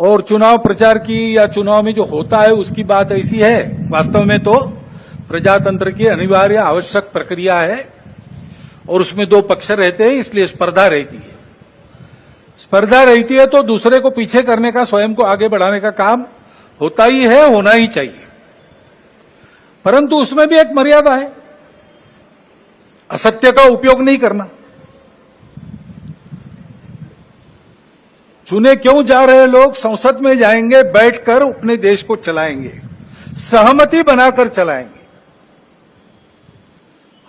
और चुनाव प्रचार की या चुनाव में जो होता है उसकी बात ऐसी है, वास्तव में तो प्रजातंत्र की अनिवार्य आवश्यक प्रक्रिया है और उसमें दो पक्ष रहते हैं, इसलिए स्पर्धा रहती है। स्पर्धा रहती है तो दूसरे को पीछे करने का, स्वयं को आगे बढ़ाने का काम होता ही है, होना ही चाहिए, परंतु उसमें भी एक मर्यादा है, असत्य का उपयोग नहीं करना। चुने क्यों जा रहे लोग संसद में जाएंगे, बैठकर अपने देश को चलाएंगे, सहमति बनाकर चलाएंगे।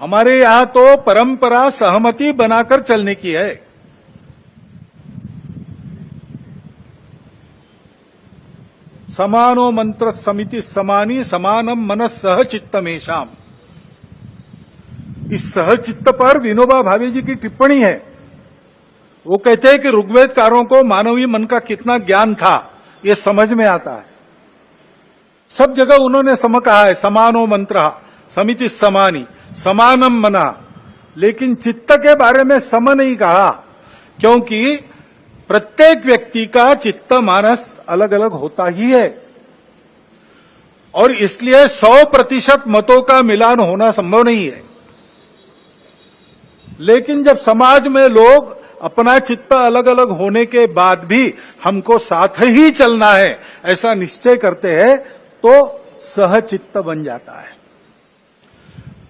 हमारे यहां तो परंपरा सहमति बनाकर चलने की है। समानो मंत्र समिति समानी समानम मनस सहचित्तमेशाम। इस सहचित्त पर विनोबा भावे जी की टिप्पणी है। वो कहते हैं कि ऋग्वेदकारों को मानवीय मन का कितना ज्ञान था ये समझ में आता है। सब जगह उन्होंने सम कहा है, समानो मंत्र समिति समानी समानम मना, लेकिन चित्त के बारे में सम नहीं कहा, क्योंकि प्रत्येक व्यक्ति का चित्त मानस अलग अलग होता ही है और इसलिए 100% मतों का मिलान होना संभव नहीं है। लेकिन जब समाज में लोग अपना चित्त अलग अलग होने के बाद भी हमको साथ ही चलना है ऐसा निश्चय करते हैं तो सहचित्त बन जाता है।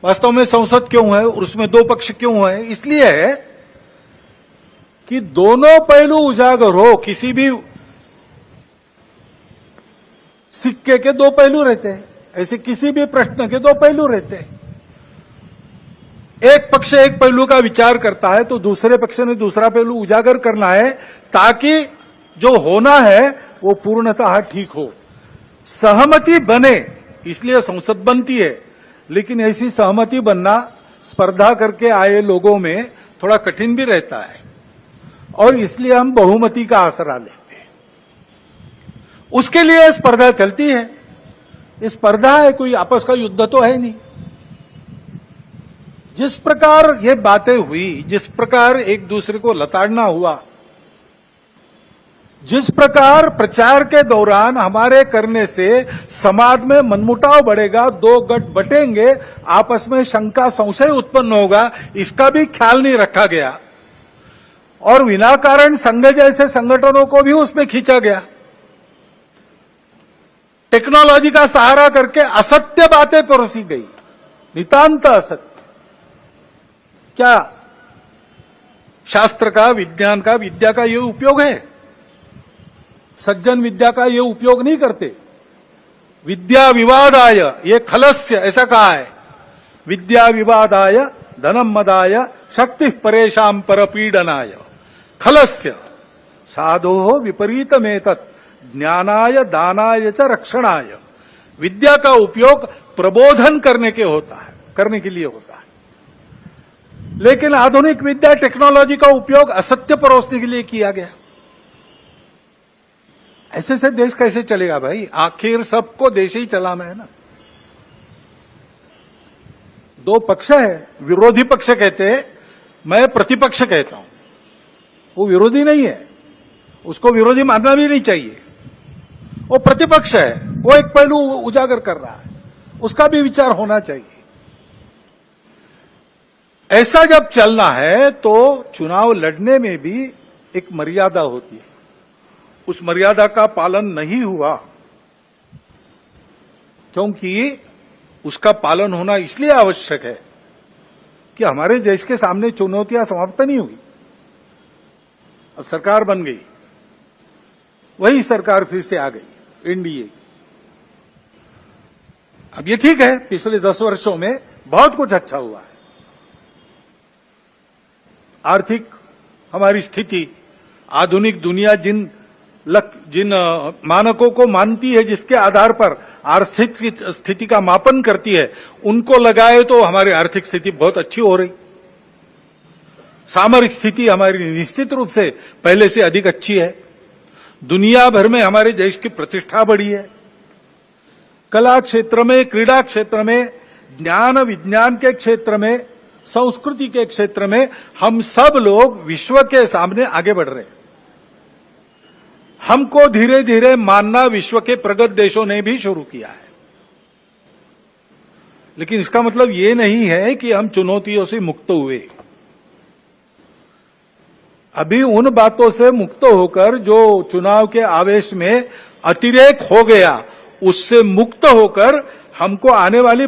वास्तव में संसद क्यों है और उसमें दो पक्ष क्यों है? इसलिए है कि दोनों पहलू उजागर हो। किसी भी सिक्के के दो पहलू रहते हैं, ऐसे किसी भी प्रश्न के दो पहलू रहते हैं। एक पक्ष एक पहलू का विचार करता है तो दूसरे पक्ष ने दूसरा पहलू उजागर करना है ताकि जो होना है वो पूर्णतः ठीक हो, सहमति बने। इसलिए संसद बनती है, लेकिन ऐसी सहमति बनना स्पर्धा करके आए लोगों में थोड़ा कठिन भी रहता है और इसलिए हम बहुमति का आसरा लेते हैं। उसके लिए स्पर्धा चलती है। ये स्पर्धा है, कोई आपस का युद्ध तो है नहीं। जिस प्रकार ये बातें हुई, जिस प्रकार एक दूसरे को लताड़ना हुआ, जिस प्रकार प्रचार के दौरान हमारे करने से समाज में मनमुटाव बढ़ेगा, दो गठ बटेंगे, आपस में शंका संशय उत्पन्न होगा, इसका भी ख्याल नहीं रखा गया और विनाकारण संघ जैसे संगठनों को भी उसमें खींचा गया। टेक्नोलॉजी का सहारा करके असत्य बातें परोसी गई, नितांत असत्य। क्या शास्त्र का, विज्ञान का, विद्या का ये उपयोग है? सज्जन विद्या का ये उपयोग नहीं करते। विद्या विवादाय ये खलस्य, ऐसा कहा है, विद्या विवादाय धनम मदाय शक्ति परेशान परपीडनाय खलस्य साधो विपरीतमेतत् ज्ञानाय दानाय च रक्षणाय। विद्या का उपयोग प्रबोधन करने के लिए होता है, लेकिन आधुनिक विद्या टेक्नोलॉजी का उपयोग असत्य परोसने के लिए किया गया। ऐसे से देश कैसे चलेगा भाई? आखिर सबको देश ही चलाना है ना। दो पक्ष है, विरोधी पक्ष कहते हैं, मैं प्रतिपक्ष कहता हूं। वो विरोधी नहीं है, उसको विरोधी मानना भी नहीं चाहिए। वो प्रतिपक्ष है, वो एक पहलू उजागर कर रहा है, उसका भी विचार होना चाहिए। ऐसा जब चलना है तो चुनाव लड़ने में भी एक मर्यादा होती है। उस मर्यादा का पालन नहीं हुआ, क्योंकि उसका पालन होना इसलिए आवश्यक है कि हमारे देश के सामने चुनौतियां समाप्त नहीं हुई। अब सरकार बन गई, वही सरकार फिर से आ गई, एनडीए। अब ये ठीक है, पिछले 10 वर्षों में बहुत कुछ अच्छा हुआ है। आर्थिक हमारी स्थिति, आधुनिक दुनिया जिन मानकों को मानती है, जिसके आधार पर आर्थिक स्थिति का मापन करती है, उनको लगाए तो हमारी आर्थिक स्थिति बहुत अच्छी हो रही। सामरिक स्थिति हमारी निश्चित रूप से पहले से अधिक अच्छी है। दुनिया भर में हमारे देश की प्रतिष्ठा बढ़ी है। कला क्षेत्र में, क्रीड़ा क्षेत्र में, ज्ञान विज्ञान के क्षेत्र में, संस्कृति के क्षेत्र में हम सब लोग विश्व के सामने आगे बढ़ रहे हैं। हमको धीरे धीरे मानना विश्व के प्रगत देशों ने भी शुरू किया है। लेकिन इसका मतलब ये नहीं है कि हम चुनौतियों से मुक्त हुए। अभी उन बातों से मुक्त होकर जो चुनाव के आवेश में अतिरेक हो गया, उससे मुक्त होकर हमको आने वाली